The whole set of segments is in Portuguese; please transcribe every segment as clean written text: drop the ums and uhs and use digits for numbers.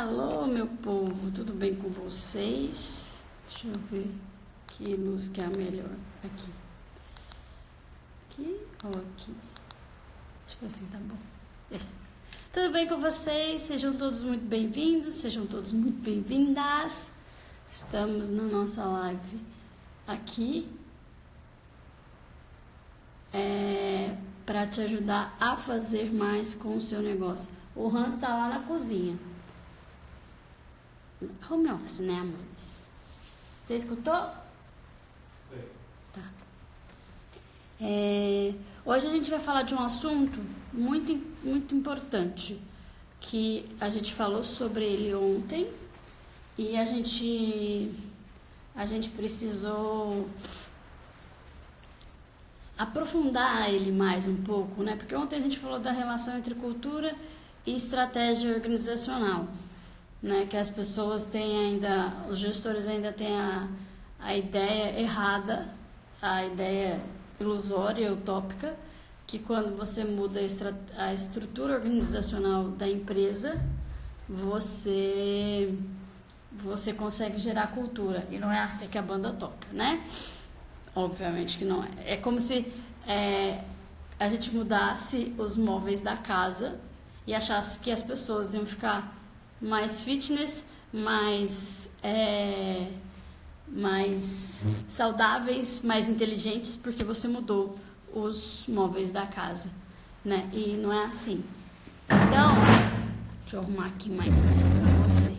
Alô, meu povo, tudo bem com vocês? Deixa eu ver que luz que é a melhor. Aqui. Aqui ou aqui? Acho que assim tá bom. Tudo bem com vocês? Sejam todos muito bem-vindos, sejam todos muito bem-vindas. Estamos na nossa live aqui para te ajudar a fazer mais com o seu negócio. O Hans está lá na cozinha. Home office, né, amores? Você escutou? Sim. Tá. Hoje a gente vai falar de um assunto muito, muito importante, que a gente falou sobre ele ontem e a gente precisou aprofundar ele mais um pouco, né? Porque ontem a gente falou da relação entre cultura e estratégia organizacional, né? Que as pessoas têm ainda, os gestores ainda têm a ideia errada, a ideia ilusória, utópica, que quando você muda a estrutura organizacional da empresa, você consegue gerar cultura. E não é assim que a banda toca, né? Obviamente que não é. É como se a gente mudasse os móveis da casa e achasse que as pessoas iam ficar mais fitness, mais saudáveis, mais inteligentes, porque você mudou os móveis da casa, né? E não é assim. Então, deixa eu arrumar aqui mais pra você.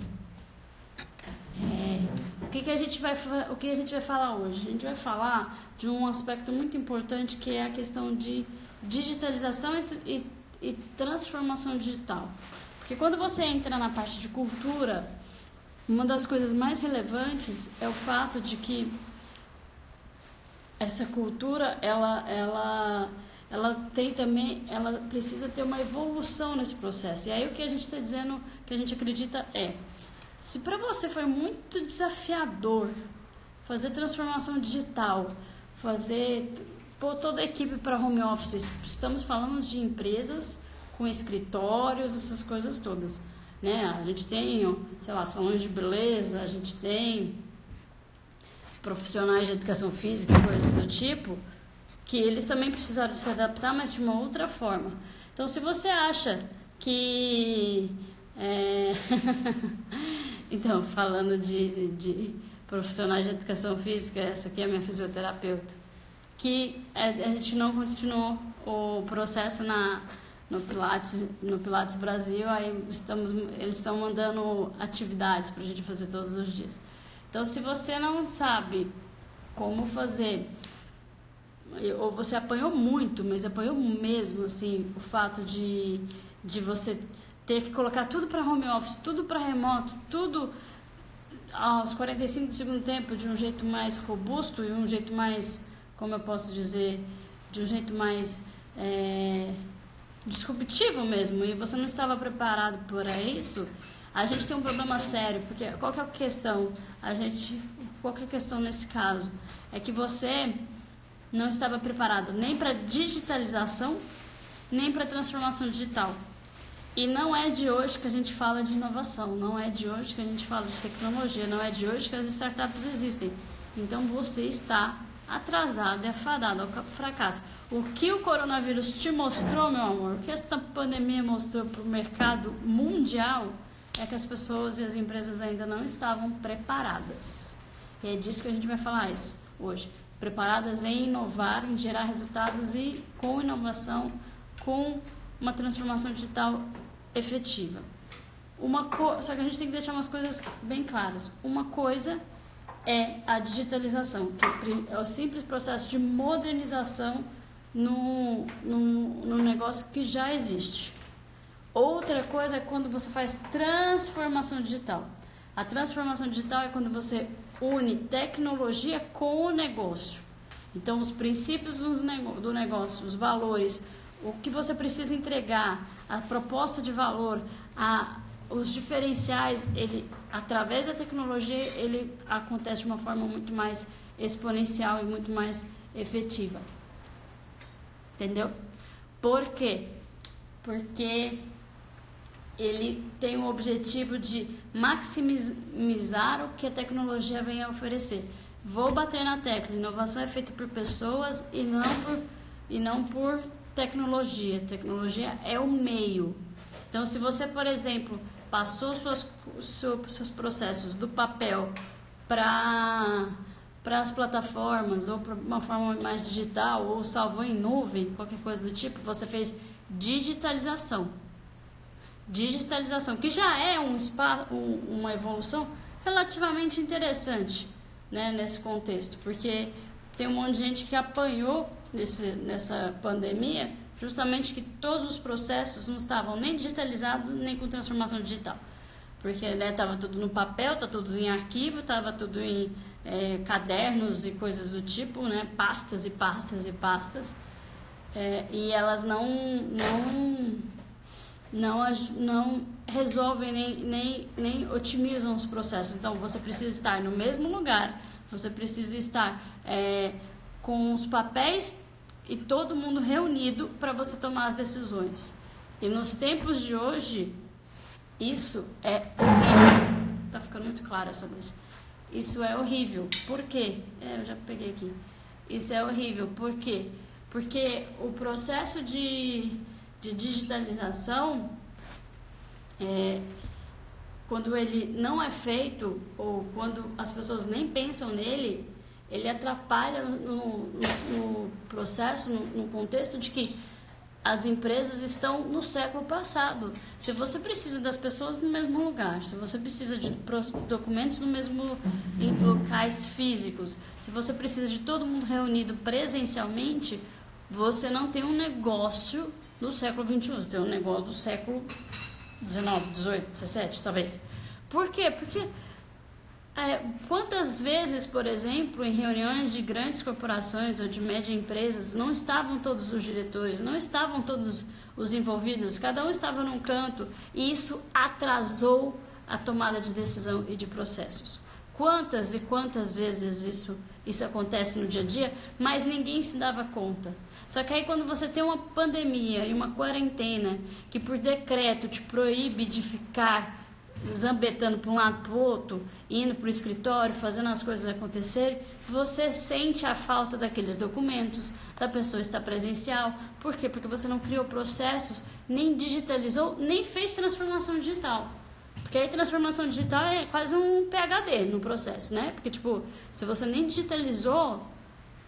O que a gente vai falar hoje? A gente vai falar de um aspecto muito importante, que é a questão de digitalização e transformação digital. Porque quando você entra na parte de cultura, uma das coisas mais relevantes é o fato de que essa cultura, ela precisa ter uma evolução nesse processo. E aí o que a gente está dizendo, que a gente acredita se para você foi muito desafiador fazer transformação digital, pôr toda a equipe para home office, estamos falando de empresas com escritórios, essas coisas todas, né? A gente tem, sei lá, salões de beleza, a gente tem profissionais de educação física, coisas do tipo, que eles também precisaram se adaptar, mas de uma outra forma. Então, se você acha que... Então, falando de profissionais de educação física, essa aqui é a minha fisioterapeuta, que a gente não continuou o processo no Pilates Brasil, aí eles estão mandando atividades para a gente fazer todos os dias. Então, se você não sabe como fazer, ou você apanhou muito, mas apanhou mesmo, assim, o fato de você ter que colocar tudo para home office, tudo para remoto, tudo aos 45 do segundo tempo, de um jeito mais robusto e um jeito mais, como eu posso dizer, de um jeito mais disruptivo mesmo, e você não estava preparado para isso, a gente tem um problema sério, porque qual que é a questão? Qual que é a questão nesse caso? É que você não estava preparado nem para digitalização, nem para transformação digital. E não é de hoje que a gente fala de inovação, não é de hoje que a gente fala de tecnologia, não é de hoje que as startups existem. Então você está atrasado e afadado ao fracasso. O que o coronavírus te mostrou, meu amor, o que esta pandemia mostrou para o mercado mundial, é que as pessoas e as empresas ainda não estavam preparadas. E é disso que a gente vai falar hoje. Preparadas em inovar, em gerar resultados e com inovação, com uma transformação digital efetiva. Só que a gente tem que deixar umas coisas bem claras. Uma coisa é a digitalização, que é o simples processo de modernização no negócio que já existe. Outra coisa é quando você faz transformação digital. A transformação digital é quando você une tecnologia com o negócio. Então, os princípios do negócio, os valores, o que você precisa entregar, a proposta de valor, os diferenciais, através da tecnologia, ele acontece de uma forma muito mais exponencial e muito mais efetiva. Entendeu? Por quê? Porque ele tem o objetivo de maximizar o que a tecnologia vem a oferecer. Vou bater na tecla, inovação é feita por pessoas e não por tecnologia. Tecnologia é o meio. Então, se você, por exemplo, passou seus processos do papel para as plataformas, ou para uma forma mais digital, ou salvou em nuvem, qualquer coisa do tipo, você fez digitalização. Digitalização, que já é uma evolução relativamente interessante, né, nesse contexto, porque tem um monte de gente que apanhou nessa pandemia, justamente que todos os processos não estavam nem digitalizados, nem com transformação digital. Porque estava tudo no papel, está tudo em arquivo, estava tudo em cadernos e coisas do tipo, né, pastas e pastas e pastas, e elas não resolvem nem otimizam os processos. Então, você precisa estar no mesmo lugar, você precisa estar com os papéis e todo mundo reunido para você tomar as decisões. E nos tempos de hoje, isso é horrível. Tá ficando muito claro essa coisa. Isso é horrível. Por quê? Eu já peguei aqui. Isso é horrível. Por quê? Porque o processo de digitalização, quando ele não é feito, ou quando as pessoas nem pensam nele, ele atrapalha no processo, no contexto de que as empresas estão no século passado. Se você precisa das pessoas no mesmo lugar, se você precisa de documentos em locais físicos, se você precisa de todo mundo reunido presencialmente, você não tem um negócio do século XXI, você tem um negócio do século XIX, XVIII, XVII, talvez. Por quê? Porque quantas vezes, por exemplo, em reuniões de grandes corporações ou de média empresas, não estavam todos os diretores, não estavam todos os envolvidos, cada um estava num canto, e isso atrasou a tomada de decisão e de processos. Quantas e quantas vezes isso acontece no dia a dia, mas ninguém se dava conta. Só que aí quando você tem uma pandemia e uma quarentena que por decreto te proíbe de ficar zambetando para um lado para o outro, indo para o escritório, fazendo as coisas acontecerem, você sente a falta daqueles documentos, da pessoa estar presencial. Por quê? Porque você não criou processos, nem digitalizou, nem fez transformação digital. Porque aí transformação digital é quase um PhD no processo, né? Porque, tipo, se você nem digitalizou,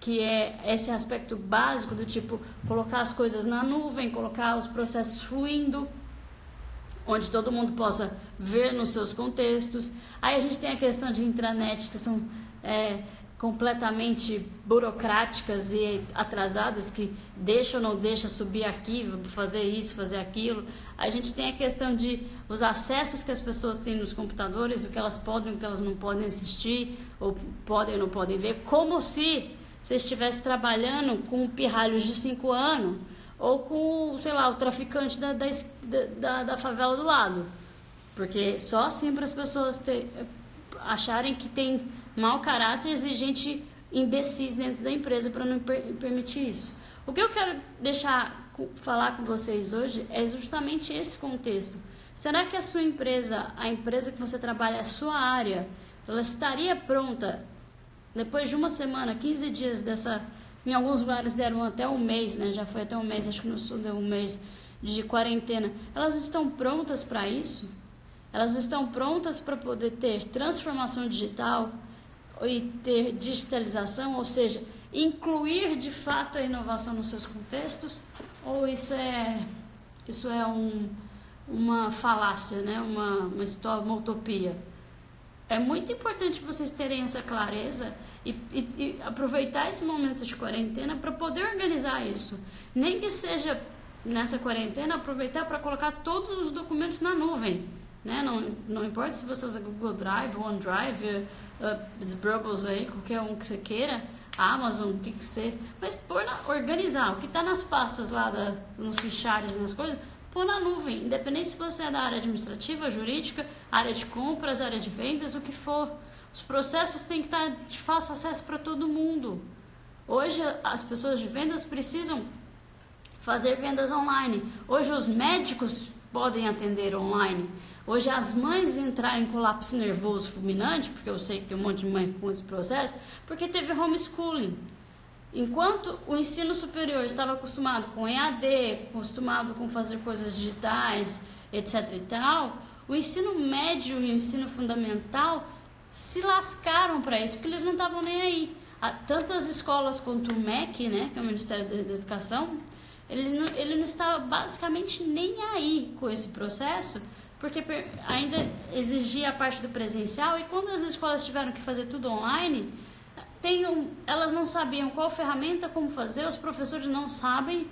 que é esse aspecto básico do tipo colocar as coisas na nuvem, colocar os processos fluindo, onde todo mundo possa ver nos seus contextos. Aí a gente tem a questão de intranet, que são completamente burocráticas e atrasadas, que deixa ou não deixa subir arquivo, fazer isso, fazer aquilo. Aí a gente tem a questão de os acessos que as pessoas têm nos computadores, o que elas podem e o que elas não podem assistir, ou podem ou não podem ver, como se você estivesse trabalhando com pirralhos de 5 anos, ou com, sei lá, o traficante da favela do lado. Porque só assim para as pessoas acharem que tem mau caráter e gente imbecis dentro da empresa para não permitir isso. O que eu quero falar com vocês hoje é justamente esse contexto. Será que a sua empresa, a empresa que você trabalha, a sua área, ela estaria pronta depois de uma semana, 15 dias dessa... Em alguns lugares deram até um mês, né? Já foi até um mês, acho que no Sul deu um mês de quarentena. Elas estão prontas para isso? Elas estão prontas para poder ter transformação digital e ter digitalização, ou seja, incluir de fato a inovação nos seus contextos? Ou isso é uma falácia, né? Uma história, uma utopia? É muito importante vocês terem essa clareza e aproveitar esse momento de quarentena para poder organizar isso. Nem que seja nessa quarentena, aproveitar para colocar todos os documentos na nuvem. Né? Não importa se você usa Google Drive, OneDrive, Sbrubbles aí, qualquer um que você queira, Amazon, o que você... Mas organizar o que está nas pastas lá, nos fichários, nas coisas... Pôr na nuvem, independente se você é da área administrativa, jurídica, área de compras, área de vendas, o que for. Os processos têm que estar de fácil acesso para todo mundo. Hoje as pessoas de vendas precisam fazer vendas online. Hoje os médicos podem atender online. Hoje as mães entraram em colapso nervoso fulminante, porque eu sei que tem um monte de mãe com esse processo, porque teve homeschooling. Enquanto o ensino superior estava acostumado com EAD, acostumado com fazer coisas digitais, etc. e tal, o ensino médio e o ensino fundamental se lascaram para isso, porque eles não estavam nem aí. Tantas escolas quanto o MEC, né, que é o Ministério da Educação, ele não estava basicamente nem aí com esse processo, porque ainda exigia a parte do presencial, e quando as escolas tiveram que fazer tudo online, elas não sabiam qual ferramenta, como fazer, os professores não sabem,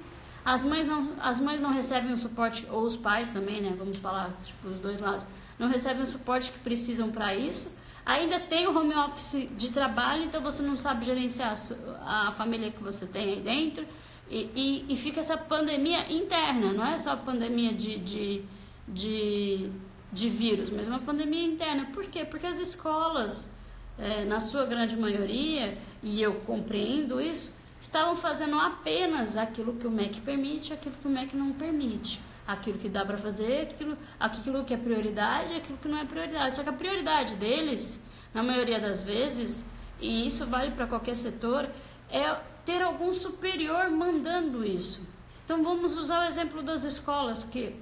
as mães não recebem o suporte, ou os pais também, né, vamos falar, tipo, os dois lados, não recebem o suporte que precisam para isso. Ainda tem o home office de trabalho, então você não sabe gerenciar a família que você tem aí dentro, e fica essa pandemia interna, não é só pandemia de vírus, mas uma pandemia interna. Por quê? Porque as escolas, na sua grande maioria, e eu compreendo isso, estavam fazendo apenas aquilo que o MEC permite, aquilo que o MEC não permite, aquilo que dá para fazer, aquilo que é prioridade, aquilo que não é prioridade. Só que a prioridade deles, na maioria das vezes, e isso vale para qualquer setor, é ter algum superior mandando isso. Então vamos usar o exemplo das escolas, que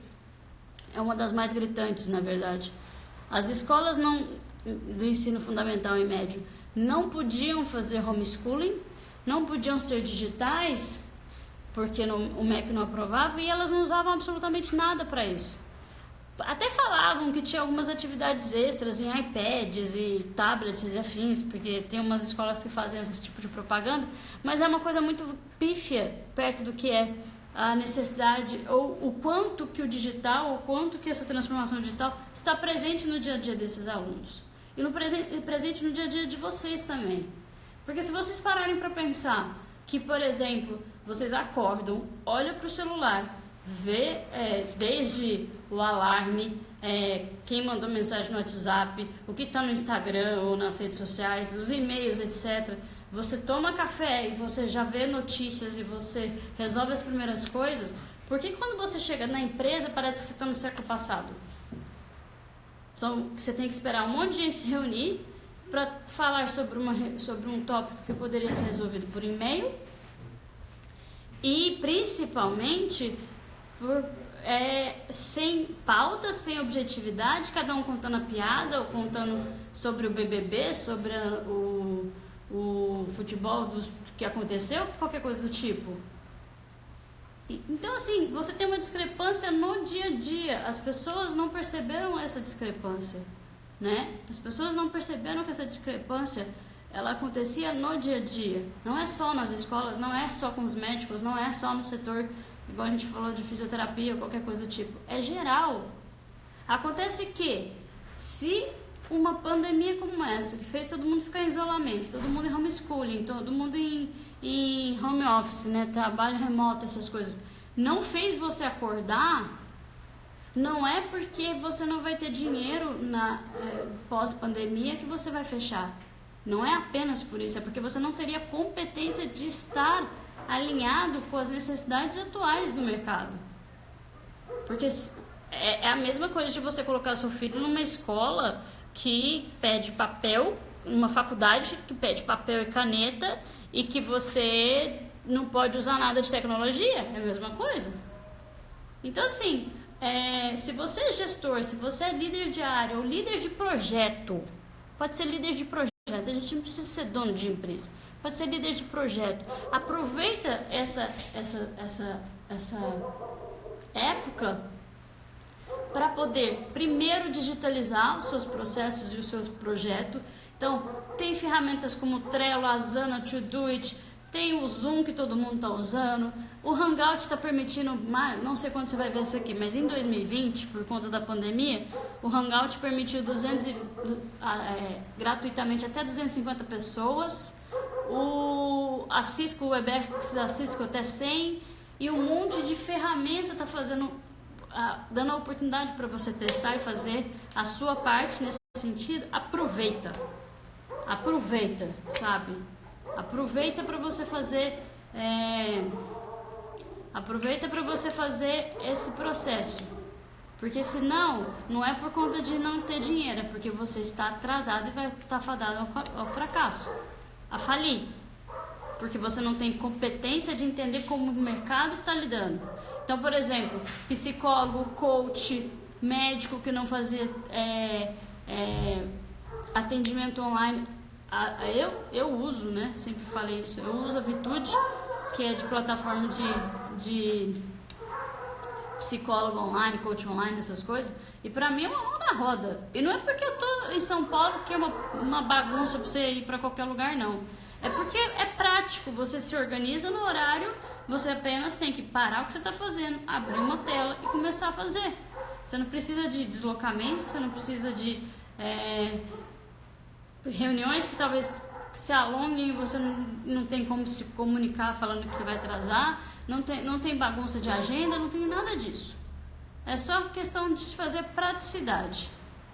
é uma das mais gritantes, na verdade. As escolas do ensino fundamental e médio não podiam fazer homeschooling, não podiam ser digitais, porque o MEC não aprovava, e elas não usavam absolutamente nada para isso. Até falavam que tinha algumas atividades extras em iPads e tablets e afins, porque tem umas escolas que fazem esse tipo de propaganda, mas é uma coisa muito pífia perto do que é a necessidade, ou o quanto que o digital, o quanto que essa transformação digital está presente no dia a dia desses alunos. E presente no dia a dia de vocês também. Porque se vocês pararem para pensar que, por exemplo, vocês acordam, olham para o celular, vê desde o alarme, quem mandou mensagem no WhatsApp, o que está no Instagram ou nas redes sociais, os e-mails, etc. Você toma café e você já vê notícias e você resolve as primeiras coisas. Por que quando você chega na empresa parece que você está no século passado? Você tem que esperar um monte de gente se reunir para falar sobre um tópico que poderia ser resolvido por e-mail, e principalmente sem pauta, sem objetividade, cada um contando a piada ou contando sobre o BBB, sobre o futebol que aconteceu, qualquer coisa do tipo. Então, assim, você tem uma discrepância no dia a dia. As pessoas não perceberam essa discrepância, né? As pessoas não perceberam que essa discrepância ela acontecia no dia a dia. Não é só nas escolas, não é só com os médicos, não é só no setor, igual a gente falou, de fisioterapia ou qualquer coisa do tipo. É geral. Acontece que, se uma pandemia como essa, que fez todo mundo ficar em isolamento, todo mundo em homeschooling, todo mundo em home office, né, trabalho remoto, essas coisas, não fez você acordar, não é porque você não vai ter dinheiro na pós-pandemia que você vai fechar. Não é apenas por isso, é porque você não teria competência de estar alinhado com as necessidades atuais do mercado. Porque é a mesma coisa de você colocar seu filho numa escola que pede papel, numa faculdade que pede papel e caneta, e que você não pode usar nada de tecnologia. É a mesma coisa. Então, assim, se você é gestor, se você é líder de área ou líder de projeto, pode ser líder de projeto, a gente não precisa ser dono de empresa, pode ser líder de projeto. Aproveita essa época para poder primeiro digitalizar os seus processos e os seus projetos. Então, tem ferramentas como o Trello, Asana, Todoist, tem o Zoom que todo mundo está usando, o Hangout está permitindo, não sei quando você vai ver isso aqui, mas em 2020, por conta da pandemia, o Hangout permitiu gratuitamente até 250 pessoas, a Cisco, o WebEx da Cisco até 100, e um monte de ferramenta está dando a oportunidade para você testar e fazer a sua parte nesse sentido. Aproveita, sabe? Aproveita para você fazer esse processo, Porque senão, não é por conta de não ter dinheiro, é porque você está atrasado e vai estar fadado ao fracasso, a falir. Porque você não tem competência de entender como o mercado está lidando. Então, por exemplo, psicólogo, coach, médico que não fazia atendimento online. Eu uso, né? Sempre falei isso. Eu uso a Vitude, que é de plataforma de psicólogo online, coach online, essas coisas. E pra mim é uma mão na roda. E não é porque eu tô em São Paulo que é uma bagunça pra você ir pra qualquer lugar, não. É porque é prático. Você se organiza no horário, você apenas tem que parar o que você tá fazendo, abrir uma tela e começar a fazer. Você não precisa de deslocamento, você não precisa de reuniões que talvez se alonguem e você não tem como se comunicar falando que você vai atrasar. Não tem bagunça de agenda, não tem nada disso. É só questão de fazer praticidade,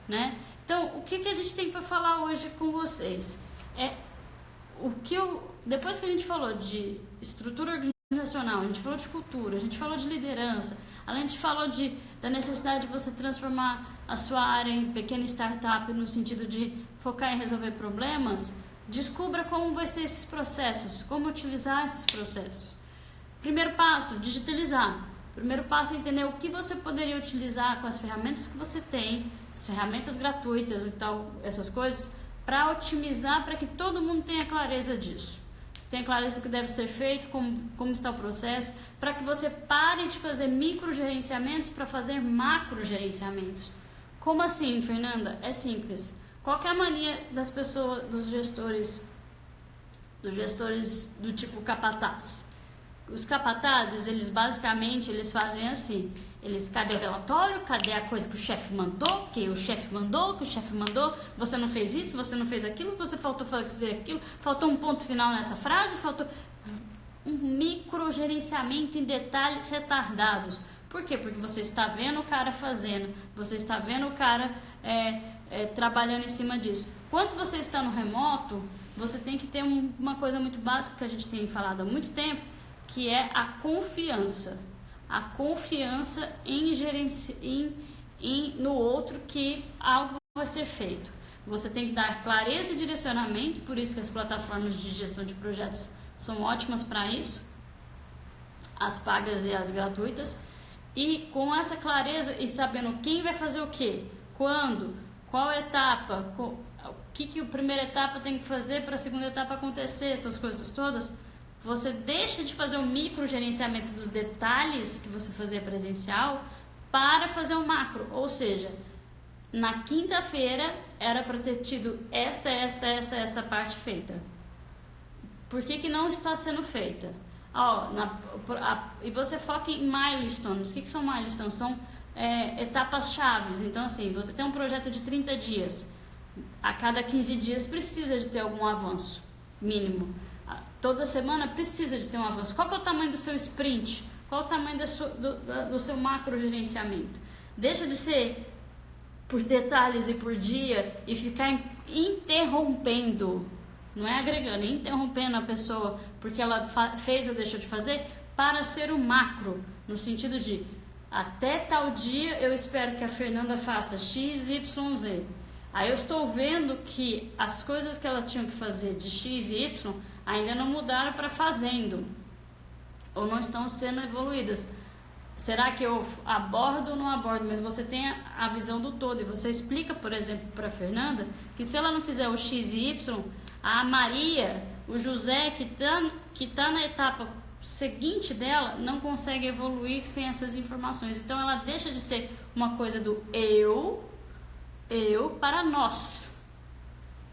né? Então, o que a gente tem para falar hoje com vocês? Depois que a gente falou de estrutura organizacional, a gente falou de cultura, a gente falou de liderança, a gente falou da necessidade de você transformar a sua área em pequena startup no sentido de focar em resolver problemas. Descubra como vai ser esses processos, como utilizar esses processos. Primeiro passo, digitalizar. Primeiro passo é entender o que você poderia utilizar com as ferramentas que você tem, as ferramentas gratuitas e tal, essas coisas, para otimizar, para que todo mundo tenha clareza disso. Tenha clareza do que deve ser feito, como está o processo, para que você pare de fazer microgerenciamentos para fazer macrogerenciamentos. Como assim, Fernanda? É simples. Qual que é a mania das pessoas, dos gestores do tipo capataz? Os capatazes, eles basicamente fazem assim. Cadê o relatório? Cadê a coisa que o chefe mandou? Que o chefe mandou, você não fez isso, você não fez aquilo, você faltou fazer aquilo, faltou um ponto final nessa frase, faltou um microgerenciamento em detalhes retardados. Por quê? Porque você está vendo o cara fazendo, você está vendo o cara trabalhando em cima disso. Quando você está no remoto, você tem que ter uma coisa muito básica que a gente tem falado há muito tempo, que é a confiança. A confiança no outro que algo vai ser feito. Você tem que dar clareza e direcionamento, por isso que as plataformas de gestão de projetos são ótimas para isso, as pagas e as gratuitas. E com essa clareza e sabendo quem vai fazer o quê, quando, qual etapa, o que a primeira etapa tem que fazer para a segunda etapa acontecer, essas coisas todas, você deixa de fazer o microgerenciamento dos detalhes que você fazia presencial para fazer o macro. Ou seja, na quinta-feira era para ter tido esta parte feita. Por que não está sendo feita? E você foca em milestones. O que são milestones? São etapas chaves. Então, assim, você tem um projeto de 30 dias. A cada 15 dias precisa de ter algum avanço mínimo. Toda semana precisa de ter um avanço. Qual que é o tamanho do seu sprint? Qual é o tamanho do seu macro gerenciamento? Deixa de ser por detalhes e por dia e ficar interrompendo, não é agregando, é interrompendo a pessoa porque ela fez ou deixou de fazer, para ser o macro, no sentido de até tal dia eu espero que a Fernanda faça X, Y, Z. Aí eu estou vendo que as coisas que ela tinha que fazer de X e Y ainda não mudaram para fazendo, ou não estão sendo evoluídas. Será que eu abordo ou não abordo? Mas você tem a visão do todo, e você explica, por exemplo, para a Fernanda, que se ela não fizer o X e Y, a Maria, o José, que tá na etapa seguinte dela, não consegue evoluir sem essas informações. Então ela deixa de ser uma coisa do eu para nós.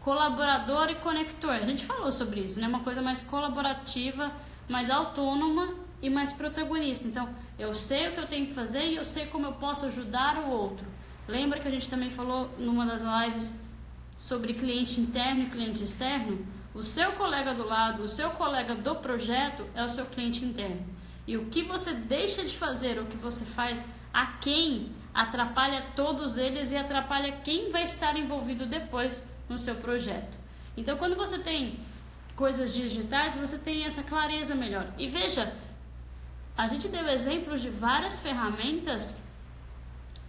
Colaborador e conector. A gente falou sobre isso, né? Uma coisa mais colaborativa, mais autônoma e mais protagonista. Então, eu sei o que eu tenho que fazer e eu sei como eu posso ajudar o outro. Lembra que a gente também falou numa das lives sobre cliente interno e cliente externo? O seu colega do lado, o seu colega do projeto é o seu cliente interno. E o que você deixa de fazer, o que você faz a quem, atrapalha todos eles e atrapalha quem vai estar envolvido depois no seu projeto. Então, quando você tem coisas digitais, você tem essa clareza melhor. E veja, a gente deu exemplos de várias ferramentas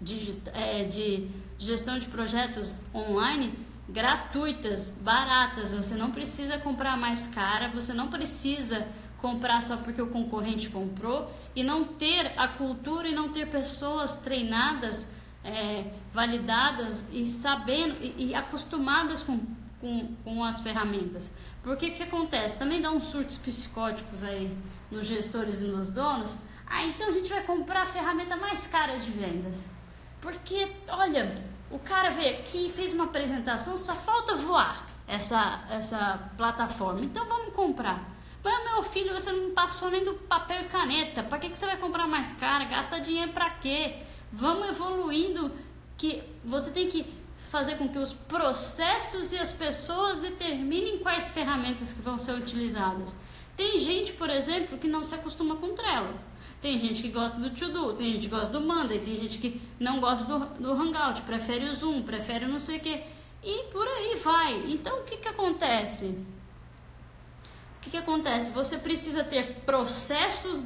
de gestão de projetos online gratuitas, baratas. Você não precisa comprar mais cara, você não precisa comprar só porque o concorrente comprou, e não ter a cultura e não ter pessoas treinadas, validadas e sabendo e acostumadas com as ferramentas. Porque o que acontece? Também dá uns surtos psicóticos aí nos gestores e nos donos. Então a gente vai comprar a ferramenta mais cara de vendas. Porque, olha, o cara veio aqui e fez uma apresentação, só falta voar essa plataforma. Então vamos comprar. Mas, meu filho, você não passou nem do papel e caneta. Para que você vai comprar mais cara? Gasta dinheiro para quê? Vamos evoluindo, que você tem que fazer com que os processos e as pessoas determinem quais ferramentas que vão ser utilizadas. Tem gente, por exemplo, que não se acostuma com o Trello. Tem gente que gosta do To-Do, tem gente que gosta do Monday, tem gente que não gosta do Hangout, prefere o Zoom, prefere não sei o que. E por aí vai. Então, o que acontece? O que acontece? Você precisa ter processos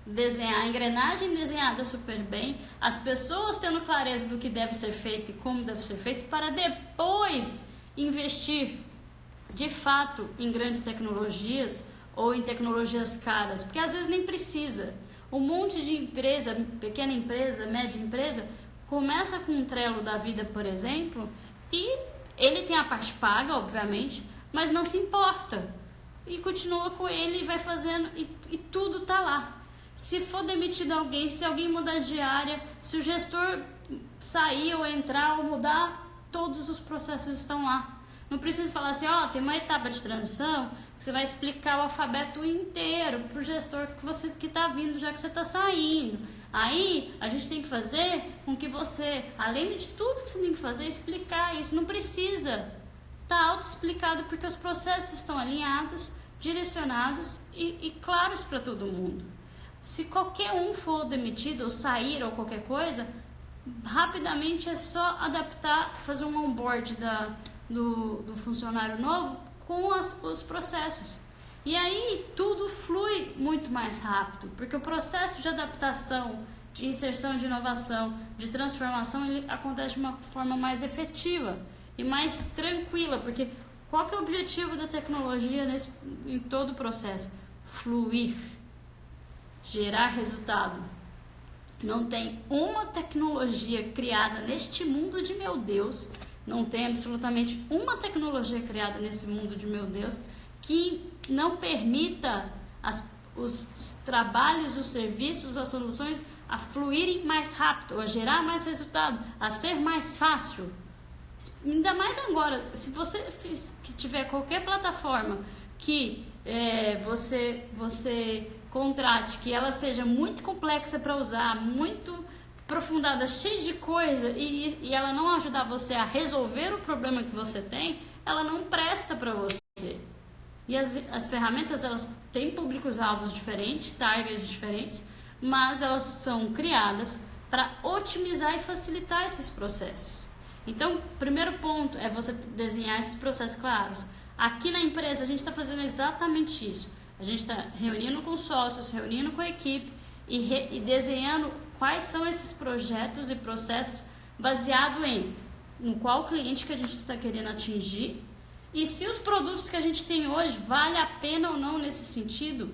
desenhar a engrenagem desenhada super bem, as pessoas tendo clareza do que deve ser feito e como deve ser feito, para depois investir de fato em grandes tecnologias ou em tecnologias caras, porque às vezes nem precisa. Um monte de empresa, pequena empresa, média empresa, começa com um Trello da vida, por exemplo, e ele tem a parte paga, obviamente, mas não se importa, e continua com ele e vai fazendo, e tudo tá lá. Se for demitido alguém, se alguém mudar de área, se o gestor sair ou entrar ou mudar, todos os processos estão lá. Não precisa falar assim, tem uma etapa de transição que você vai explicar o alfabeto inteiro para o gestor que está vindo, já que você está saindo. Aí a gente tem que fazer com que você, além de tudo que você tem que fazer, explicar isso. Não precisa. Está auto-explicado porque os processos estão alinhados, direcionados e claros para todo mundo. Se qualquer um for demitido ou sair ou qualquer coisa, rapidamente é só adaptar, fazer um onboard do funcionário novo com os processos. E aí tudo flui muito mais rápido, porque o processo de adaptação, de inserção, de inovação, de transformação, ele acontece de uma forma mais efetiva e mais tranquila, porque qual que é o objetivo da tecnologia em todo o processo? Fluir, gerar resultado. Não tem uma tecnologia criada neste mundo de meu Deus, não tem absolutamente uma tecnologia criada nesse mundo de meu Deus que não permita os trabalhos, os serviços, as soluções a fluírem mais rápido, a gerar mais resultado, a ser mais fácil. Ainda mais agora, se você tiver qualquer plataforma que você contrate, que ela seja muito complexa para usar, muito aprofundada, cheia de coisa, e ela não ajudar você a resolver o problema que você tem, ela não presta para você. E as ferramentas, elas têm públicos-alvos diferentes, targets diferentes, mas elas são criadas para otimizar e facilitar esses processos. Então, o primeiro ponto é você desenhar esses processos claros. Aqui na empresa, a gente está fazendo exatamente isso. A gente está reunindo com sócios, reunindo com a equipe e desenhando quais são esses projetos e processos baseado no qual cliente que a gente está querendo atingir e se os produtos que a gente tem hoje vale a pena ou não nesse sentido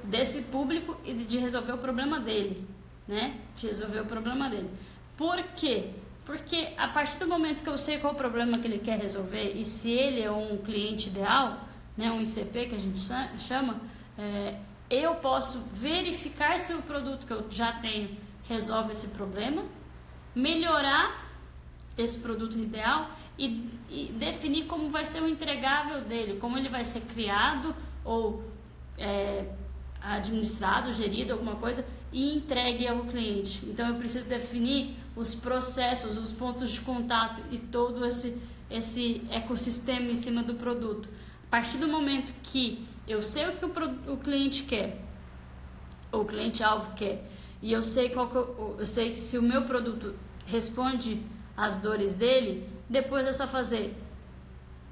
desse público e de resolver o problema dele, né? De resolver o problema dele. Por quê? Porque a partir do momento que eu sei qual o problema que ele quer resolver e se ele é um cliente ideal, né, um ICP que a gente chama, eu posso verificar se o produto que eu já tenho resolve esse problema, melhorar esse produto ideal e definir como vai ser o entregável dele, como ele vai ser criado ou administrado, gerido, alguma coisa, e entregue ao cliente. Então eu preciso definir os processos, os pontos de contato e todo esse ecossistema em cima do produto. A partir do momento que eu sei o que o cliente quer, ou o cliente-alvo quer, e eu sei eu sei se o meu produto responde às dores dele, depois é só fazer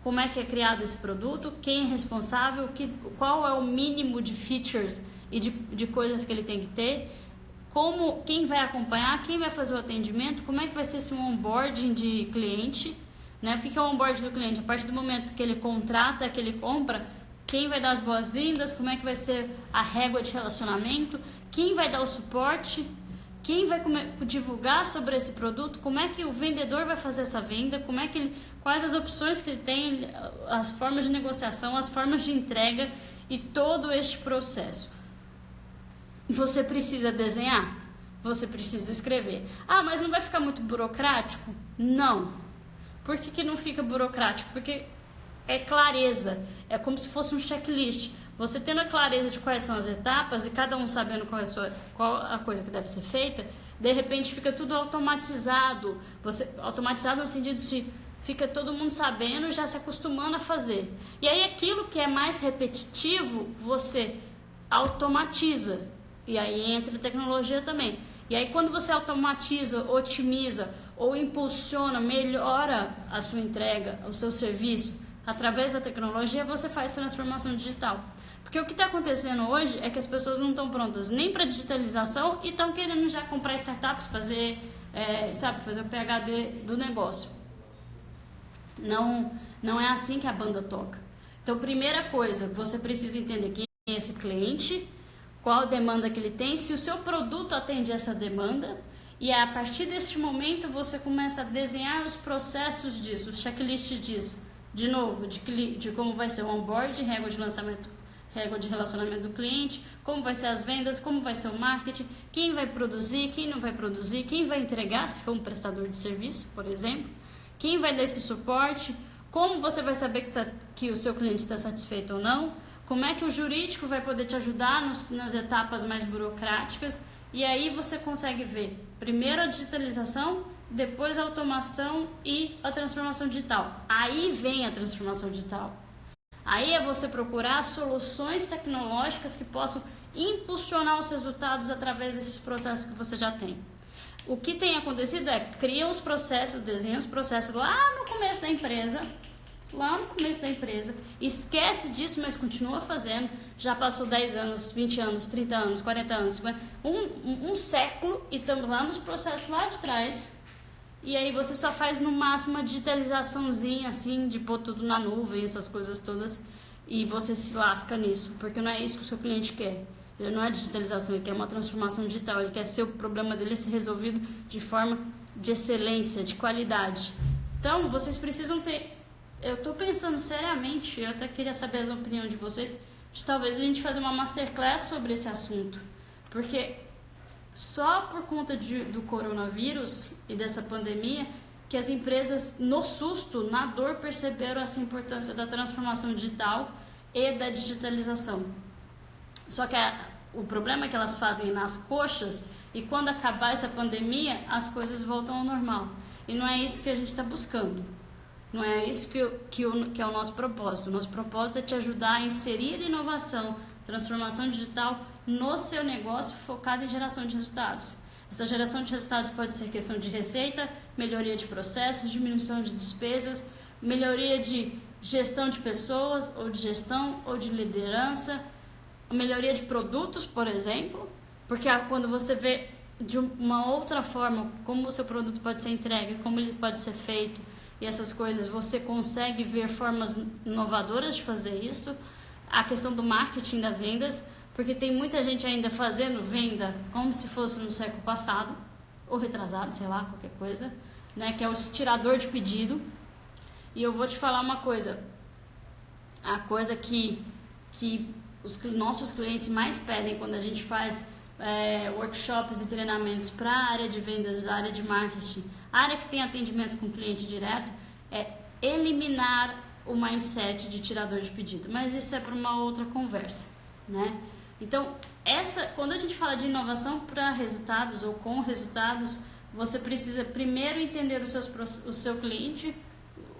como é que é criado esse produto, quem é responsável, qual é o mínimo de features e de coisas que ele tem que ter, quem vai acompanhar, quem vai fazer o atendimento, como é que vai ser esse onboarding de cliente, né? O que é o onboarding do cliente? A partir do momento que ele contrata, que ele compra, quem vai dar as boas-vindas, como é que vai ser a régua de relacionamento, quem vai dar o suporte, quem vai divulgar sobre esse produto, como é que o vendedor vai fazer essa venda, quais as opções que ele tem, as formas de negociação, as formas de entrega e todo este processo. Você precisa desenhar? Você precisa escrever. Ah, mas não vai ficar muito burocrático? Não. Por que não fica burocrático? Porque é clareza. É como se fosse um checklist. Você tendo a clareza de quais são as etapas e cada um sabendo qual a coisa que deve ser feita, de repente fica tudo automatizado. Automatizado no sentido de fica todo mundo sabendo, já se acostumando a fazer. E aí aquilo que é mais repetitivo, você automatiza. E aí entra a tecnologia também. E aí quando você automatiza, otimiza ou impulsiona, melhora a sua entrega, o seu serviço, através da tecnologia, você faz transformação digital. Porque o que está acontecendo hoje é que as pessoas não estão prontas nem para digitalização e estão querendo já comprar startups, fazer o PhD do negócio. Não é assim que a banda toca. Então, primeira coisa, você precisa entender quem é esse cliente, qual a demanda que ele tem, se o seu produto atende essa demanda, e a partir desse momento você começa a desenhar os processos disso, o checklist disso, de novo, de como vai ser o onboard, régua de relacionamento do cliente, como vai ser as vendas, como vai ser o marketing, quem vai produzir, quem não vai produzir, quem vai entregar, se for um prestador de serviço, por exemplo, quem vai dar esse suporte, como você vai saber que o seu cliente está satisfeito ou não, como é que o jurídico vai poder te ajudar nas etapas mais burocráticas, e aí você consegue ver primeiro a digitalização, depois a automação e a transformação digital. Aí vem a transformação digital. Aí é você procurar soluções tecnológicas que possam impulsionar os resultados através desses processos que você já tem. O que tem acontecido é cria os processos, desenha os processos lá no começo da empresa, esquece disso, mas continua fazendo. Já passou 10 anos, 20 anos, 30 anos, 40 anos, 50, um século e estamos lá nos processos lá de trás. E aí você só faz no máximo uma digitalizaçãozinha assim, de pôr tudo na nuvem, essas coisas todas, e você se lasca nisso, porque não é isso que o seu cliente quer. Ele não é digitalização, ele quer uma transformação digital, ele quer ser o problema dele ser resolvido de forma de excelência, de qualidade. Então, vocês precisam ter... Eu estou pensando seriamente, eu até queria saber a opinião de vocês, de talvez a gente fazer uma masterclass sobre esse assunto, porque só por conta do coronavírus e dessa pandemia que as empresas, no susto, na dor, perceberam essa importância da transformação digital e da digitalização. Só que o problema é que elas fazem nas coxas e quando acabar essa pandemia, as coisas voltam ao normal. E não é isso que a gente está buscando. Não é isso que é o nosso propósito. O nosso propósito é te ajudar a inserir inovação, transformação digital no seu negócio focado em geração de resultados. Essa geração de resultados pode ser questão de receita, melhoria de processos, diminuição de despesas, melhoria de gestão de pessoas, ou de gestão, ou de liderança, melhoria de produtos, por exemplo, porque quando você vê de uma outra forma como o seu produto pode ser entregue, como ele pode ser feito e essas coisas, você consegue ver formas inovadoras de fazer isso. A questão do marketing das vendas, porque tem muita gente ainda fazendo venda como se fosse no século passado, ou retrasado, sei lá, qualquer coisa, né, que é o tirador de pedido. E eu vou te falar uma coisa, a coisa que os nossos clientes mais pedem quando a gente faz workshops e treinamentos para a área de vendas, a área de marketing, a área que tem atendimento com cliente direto, é eliminar o mindset de tirador de pedido. Mas isso é para uma outra conversa, né? Então, quando a gente fala de inovação para resultados ou com resultados, você precisa primeiro entender o seu cliente,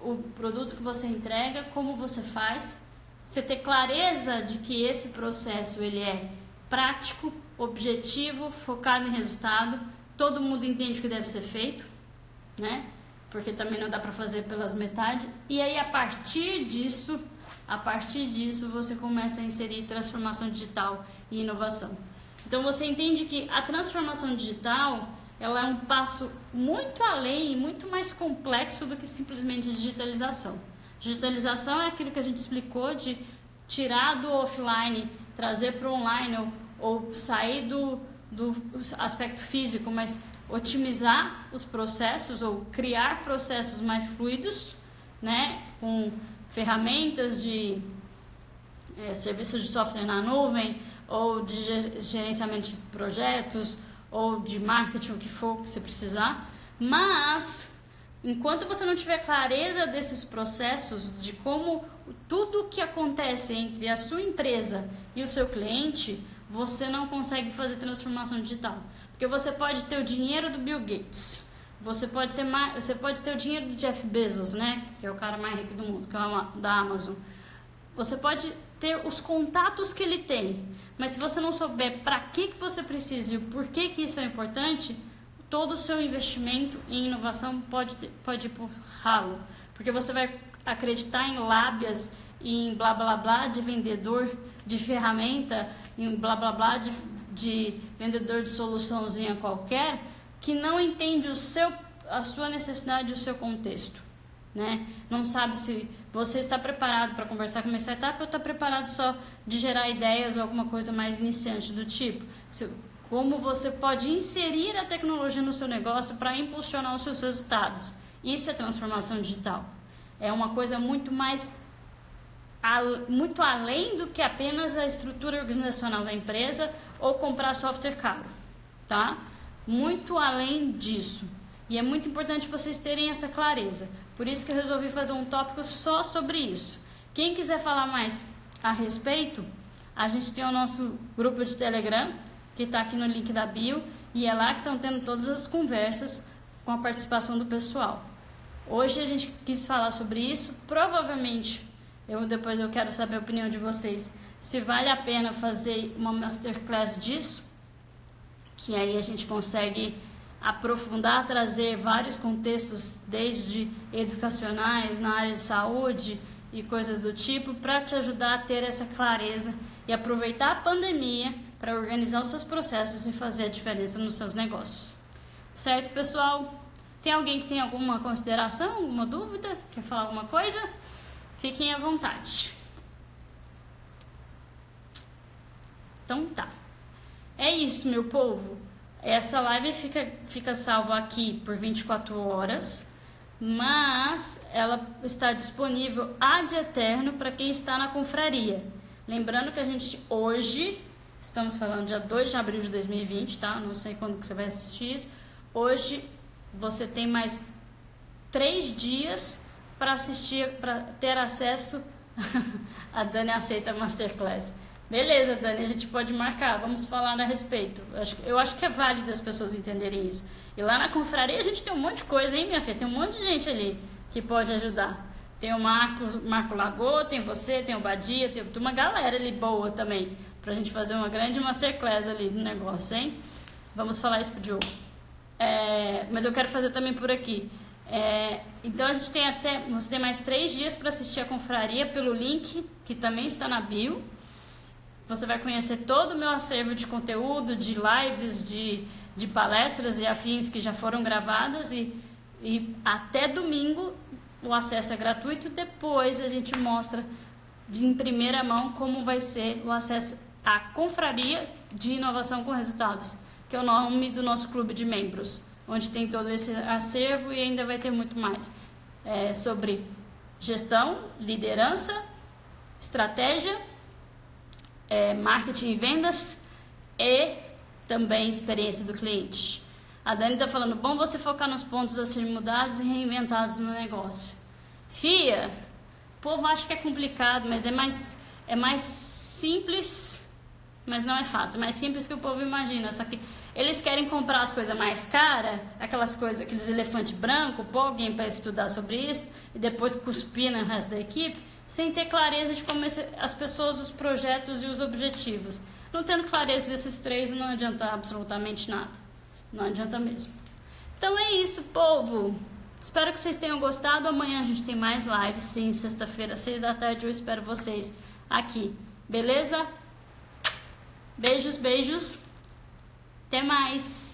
o produto que você entrega, como você faz, você ter clareza de que esse processo ele é prático, objetivo, focado em resultado, todo mundo entende o que deve ser feito, né? Porque também não dá para fazer pelas metades. E aí a partir disso você começa a inserir transformação digital e inovação. Então você entende que a transformação digital, ela é um passo muito além, muito mais complexo do que simplesmente digitalização. Digitalização é aquilo que a gente explicou de tirar do offline, trazer para o online ou sair do aspecto físico, mas otimizar os processos ou criar processos mais fluidos, né, com ferramentas de serviços de software na nuvem ou de gerenciamento de projetos ou de marketing, o que for que você precisar. Mas enquanto você não tiver clareza desses processos, de como tudo o que acontece entre a sua empresa e o seu cliente, você não consegue fazer transformação digital. Porque você pode ter o dinheiro do Bill Gates, você pode ter o dinheiro do Jeff Bezos, né, que é o cara mais rico do mundo, que é da Amazon. Você pode ter os contatos que ele tem, mas se você não souber para que você precisa e o porquê que isso é importante, todo o seu investimento em inovação pode ir por ralo. Porque você vai acreditar em lábias, em blá blá blá de vendedor de ferramenta, em blá blá blá de vendedor de soluçãozinha qualquer, que não entende a sua necessidade e o seu contexto, né? Não sabe se você está preparado para conversar com uma startup ou está preparado só de gerar ideias ou alguma coisa mais iniciante do tipo. Como você pode inserir a tecnologia no seu negócio para impulsionar os seus resultados. Isso é transformação digital. É uma coisa muito além do que apenas a estrutura organizacional da empresa ou comprar software caro, tá? Muito além disso. E é muito importante vocês terem essa clareza. Por isso que eu resolvi fazer um tópico só sobre isso. Quem quiser falar mais a respeito, a gente tem o nosso grupo de Telegram, que está aqui no link da bio, e é lá que estão tendo todas as conversas com a participação do pessoal. Hoje a gente quis falar sobre isso, provavelmente, depois eu quero saber a opinião de vocês, se vale a pena fazer uma masterclass disso, que aí a gente consegue aprofundar, trazer vários contextos, desde educacionais, na área de saúde e coisas do tipo, para te ajudar a ter essa clareza e aproveitar a pandemia para organizar os seus processos e fazer a diferença nos seus negócios. Certo, pessoal? Tem alguém que tem alguma consideração, alguma dúvida? Quer falar alguma coisa? Fiquem à vontade. Então tá. É isso, meu povo. Essa live fica salva aqui por 24 horas, mas ela está disponível ad eterno para quem está na confraria. Lembrando que a gente hoje, estamos falando dia 2 de abril de 2020, tá? Não sei quando que você vai assistir isso. Hoje você tem mais 3 dias para assistir, para ter acesso. A Dani aceita a Masterclass. Beleza, Dani, a gente pode marcar, vamos falar a respeito. Eu acho que é válido as pessoas entenderem isso. E lá na confraria a gente tem um monte de coisa, hein, minha filha? Tem um monte de gente ali que pode ajudar. Tem o Marco Lagoa, tem você, tem o Badia, tem uma galera ali boa também, pra gente fazer uma grande Masterclass ali no negócio, hein? Vamos falar isso pro Diogo. Mas eu quero fazer também por aqui. Então a gente você tem mais 3 dias para assistir a confraria pelo link que também está na bio. Você vai conhecer todo o meu acervo de conteúdo, de lives, de palestras e afins que já foram gravadas e até domingo o acesso é gratuito. Depois a gente mostra em primeira mão como vai ser o acesso à confraria de inovação com resultados, que é o nome do nosso clube de membros, onde tem todo esse acervo e ainda vai ter muito mais sobre gestão, liderança, estratégia, marketing e vendas e também experiência do cliente. A Dani está falando, bom você focar nos pontos a serem mudados e reinventados no negócio. Fia, o povo acha que é complicado, mas é mais simples, mas não é fácil. É mais simples que o povo imagina, só que eles querem comprar as coisas mais caras, aqueles elefantes brancos, pôr alguém para estudar sobre isso e depois cuspir no resto da equipe, sem ter clareza de como as pessoas, os projetos e os objetivos. Não tendo clareza desses 3, não adianta absolutamente nada. Não adianta mesmo. Então é isso, povo. Espero que vocês tenham gostado. Amanhã a gente tem mais lives. Sim, sexta-feira, 6 da tarde. Eu espero vocês aqui. Beleza? Beijos, beijos. Até mais!